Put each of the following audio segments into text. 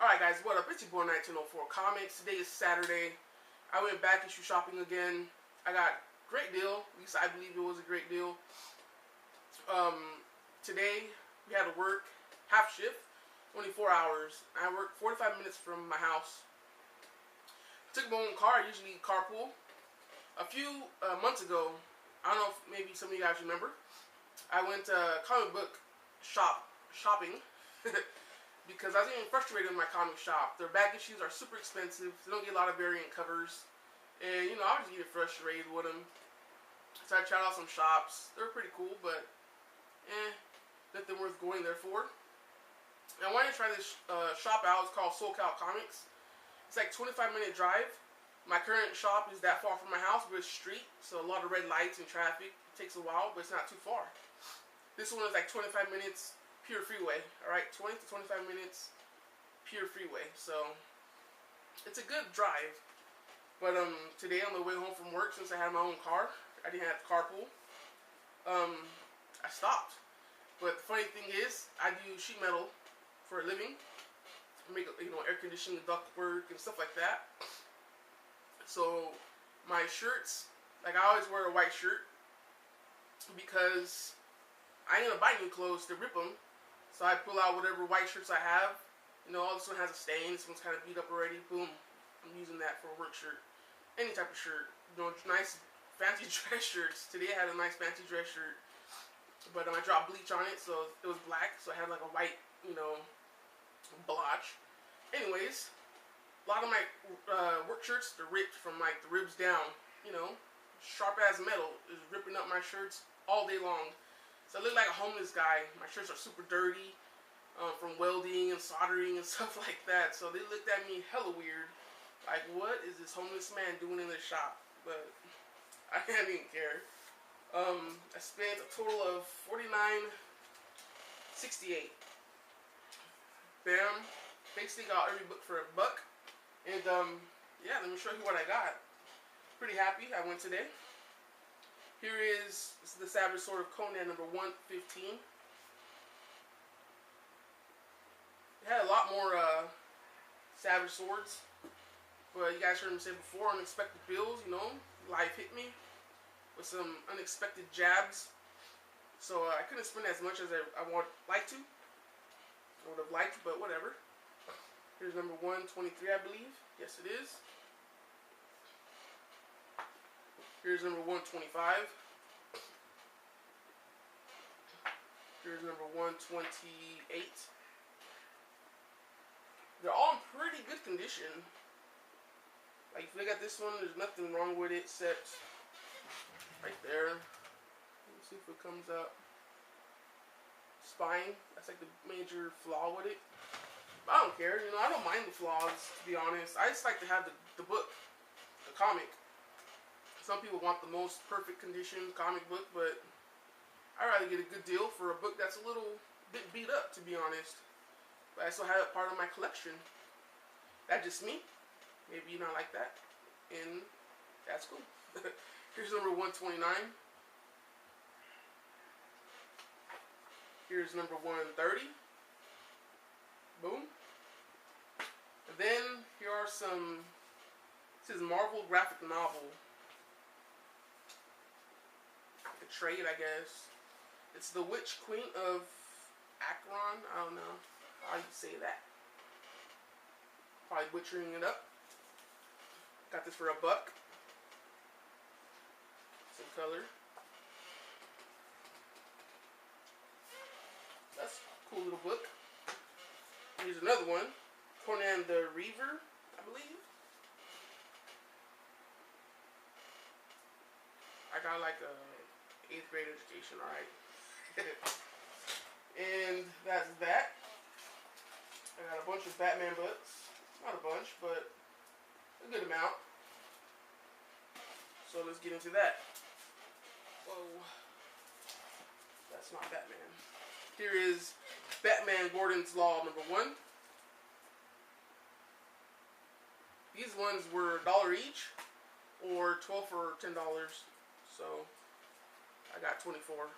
Alright guys, what up? It's your boy 1904 Comics. Today is Saturday. I went back issue shopping again. I got a great deal. At least I believe it was a great deal. Today we had to work half shift, only 4 hours. I worked 45 minutes from my house. Took my own car. I usually carpool. A few months ago, I don't know if maybe some of you guys remember, I went to comic book shopping because I was getting frustrated with my comic shop. Their back issues are super expensive. They don't get a lot of variant covers. And, you know, I was just getting frustrated with them. So I tried out some shops. They were pretty cool, but, nothing worth going there for. And I wanted to try this shop out. It's called SoCal Comics. It's like a 25-minute drive. My current shop is that far from my house, but it's street, so a lot of red lights and traffic. It takes a while, but it's not too far. This one is like 25 minutes pure freeway. Alright, 20 to 25 minutes pure freeway. So it's a good drive. But today on the way home from work, since I had my own car, I didn't have to carpool. I stopped. But the funny thing is, I do sheet metal for a living. I make, you know, air conditioning, duct work, and stuff like that. So my shirts, like I always wear a white shirt because I ain't gonna buy new clothes to rip them. So I pull out whatever white shirts I have. You know, this one has a stain. This one's kind of beat up already. Boom. I'm using that for a work shirt. Any type of shirt. You know, nice fancy dress shirts. Today I had a nice fancy dress shirt. But I dropped bleach on it, so it was black. So I had like a white, you know, blotch. Anyways, a lot of my work shirts, they're ripped from like the ribs down. You know, sharp as metal is ripping up my shirts all day long. So I look like a homeless guy. My shirts are super dirty from welding and soldering and stuff like that. So they looked at me hella weird. Like, what is this homeless man doing in this shop? But I didn't even care. I spent a total of $49.68. Bam. Basically got every book for $1. And yeah, let me show you what I got. Pretty happy I went today. Here is the Savage Sword of Conan number 115. It had a lot more Savage Swords, but you guys heard me say before, unexpected bills, you know, life hit me with some unexpected jabs. So I couldn't spend as much as I would like to. I would have liked, but whatever. Here's number 123, I believe. Yes, it is. Here's number 125. Here's number 128. They're all in pretty good condition. Like, if you look at this one, there's nothing wrong with it except right there. Let's see if it comes up. Spine. That's like the major flaw with it. But I don't care. You know, I don't mind the flaws, to be honest. I just like to have the book, the comic. Some people want the most perfect condition comic book, but I'd rather get a good deal for a book that's a little bit beat up, to be honest. But I still have it part of my collection. That's just me. Maybe you not like that, and that's cool. Here's number 129. Here's number 130. Boom. And then here are some. This is Marvel graphic novel. A trade, I guess. It's The Witch Queen of Akron. I don't know how you say that. Probably butchering it up. Got this for $1. Some color. That's a cool little book. Here's another one. Conan the Reaver, I believe. I got like a 8th grade education, alright. And that's that. I got a bunch of Batman books. Not a bunch, but a good amount. So let's get into that. Whoa. That's not Batman. Here is Batman Gordon's Law number 1. These ones were $1 each, or 12 for $10. So I got 24.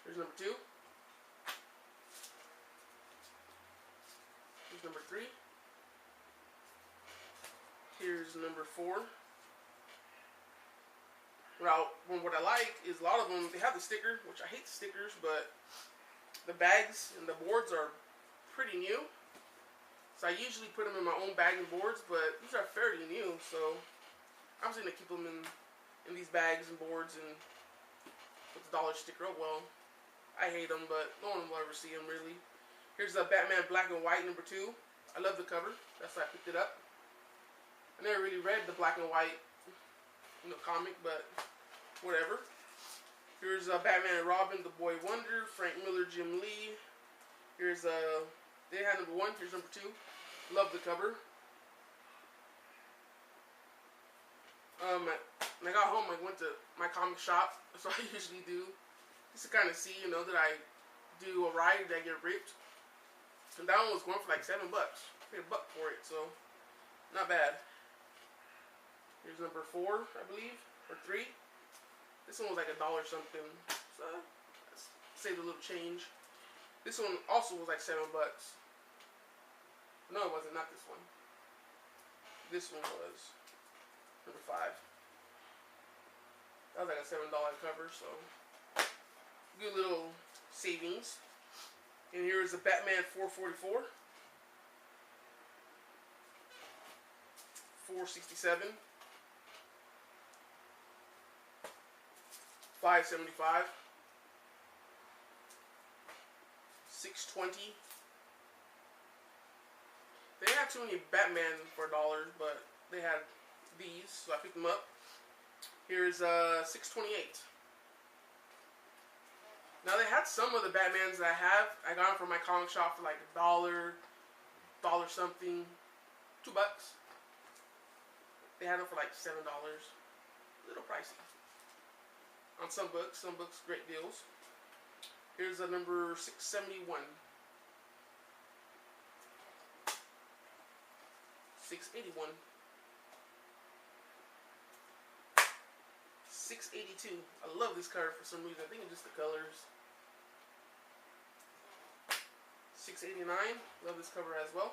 Here's number 2. Here's number 3. Here's number 4. Now, what I like is a lot of them, they have the sticker, which I hate the stickers, but the bags and the boards are pretty new. So I usually put them in my own bag and boards, but these are fairly new, so I'm just going to keep them in these bags and boards and with the dollar sticker. Oh well, I hate them, but no one will ever see them really. Here's the Batman Black and White number 2. I love the cover. That's why I picked it up. I never really read the Black and White, comic, but whatever. Here's Batman and Robin, The Boy Wonder, Frank Miller, Jim Lee. Here's they had number 1. Here's number 2. Love the cover. When I got home, I went to my comic shop. That's what I usually do, just to kind of see, that I do alright, that I get ripped. And that one was going for like $7. I paid $1 for it, so not bad. Here's number 4, I believe, or 3. This one was like $1 something, so let's save a little change. This one also was like $7. No, it wasn't. Not this one. This one was number 5. That was like a $7 cover, so good little savings. And here is the Batman 444, 467, 575, 620. They didn't have too many Batman for $1, but they had these, so I picked them up. Here's 628. Now they had some of the Batmans that I have. I got them from my comic shop for like $1, $1 something, $2. They had them for like $7. A little pricey. On some books, great deals. Here's number 671. 681. 682. I love this cover for some reason. I think it's just the colors. 689. Love this cover as well.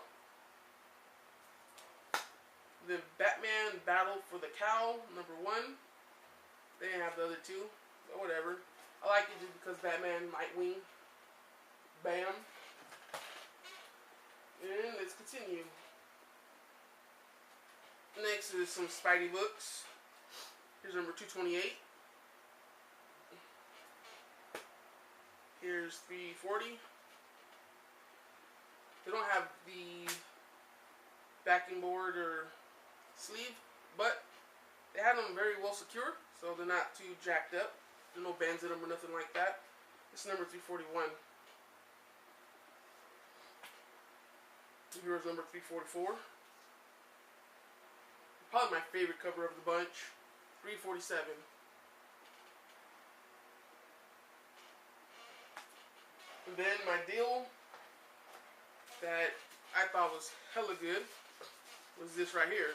The Batman Battle for the Cowl, number 1. They didn't have the other 2, but whatever. I like it just because Batman, Nightwing. Bam. And let's continue. Next is some Spidey books. Here's number 228. Here's 340. They don't have the backing board or sleeve, but they have them very well secured, so they're not too jacked up. There's no bands in them or nothing like that. This is number 341. Here's number 344. Probably my favorite cover of the bunch. 347. And then my deal that I thought was hella good was this right here.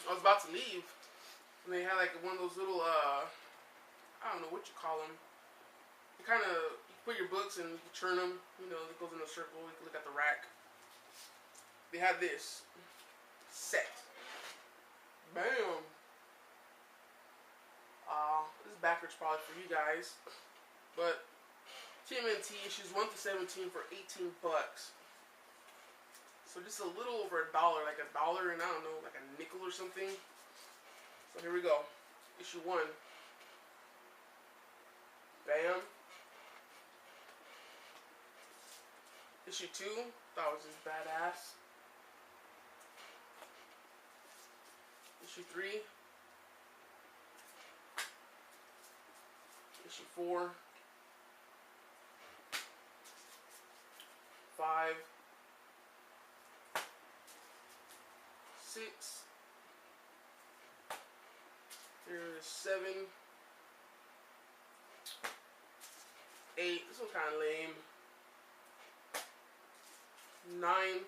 I was about to leave, and they had like one of those little, I don't know what you call them. You kind of put your books and you turn them, it goes in a circle. You can look at the rack. They had this set. Bam! This is backwards probably for you guys, but TMNT issues 1 to 17 for $18. So just a little over $1, like $1 and I don't know, like a nickel or something. So here we go. Issue 1. Bam. Issue 2. Thought it was just badass. Issue 3. Issue 4. 5. 6. Here's 7. 8. This one's kind of lame. 9.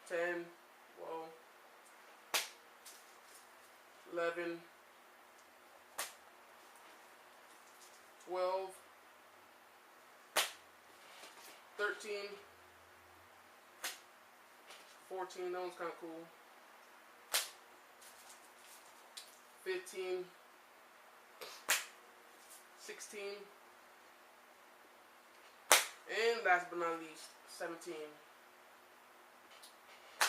10. Whoa. 11. 12. 13, 14, that one's kind of cool. 15, 16, and last but not least, 17.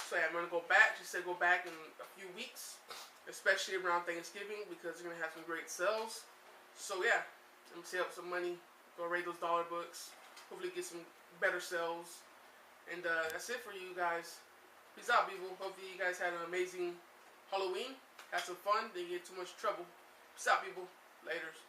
So yeah, I'm gonna go back. She said go back in a few weeks, especially around Thanksgiving, because they're gonna have some great sales. So yeah, I'm gonna save up some money, go raid those dollar books, hopefully get some better sales. And that's it for you guys. Peace out, people. Hopefully you guys had an amazing Halloween. Had some fun. Didn't get too much trouble. Peace out, people. Laters.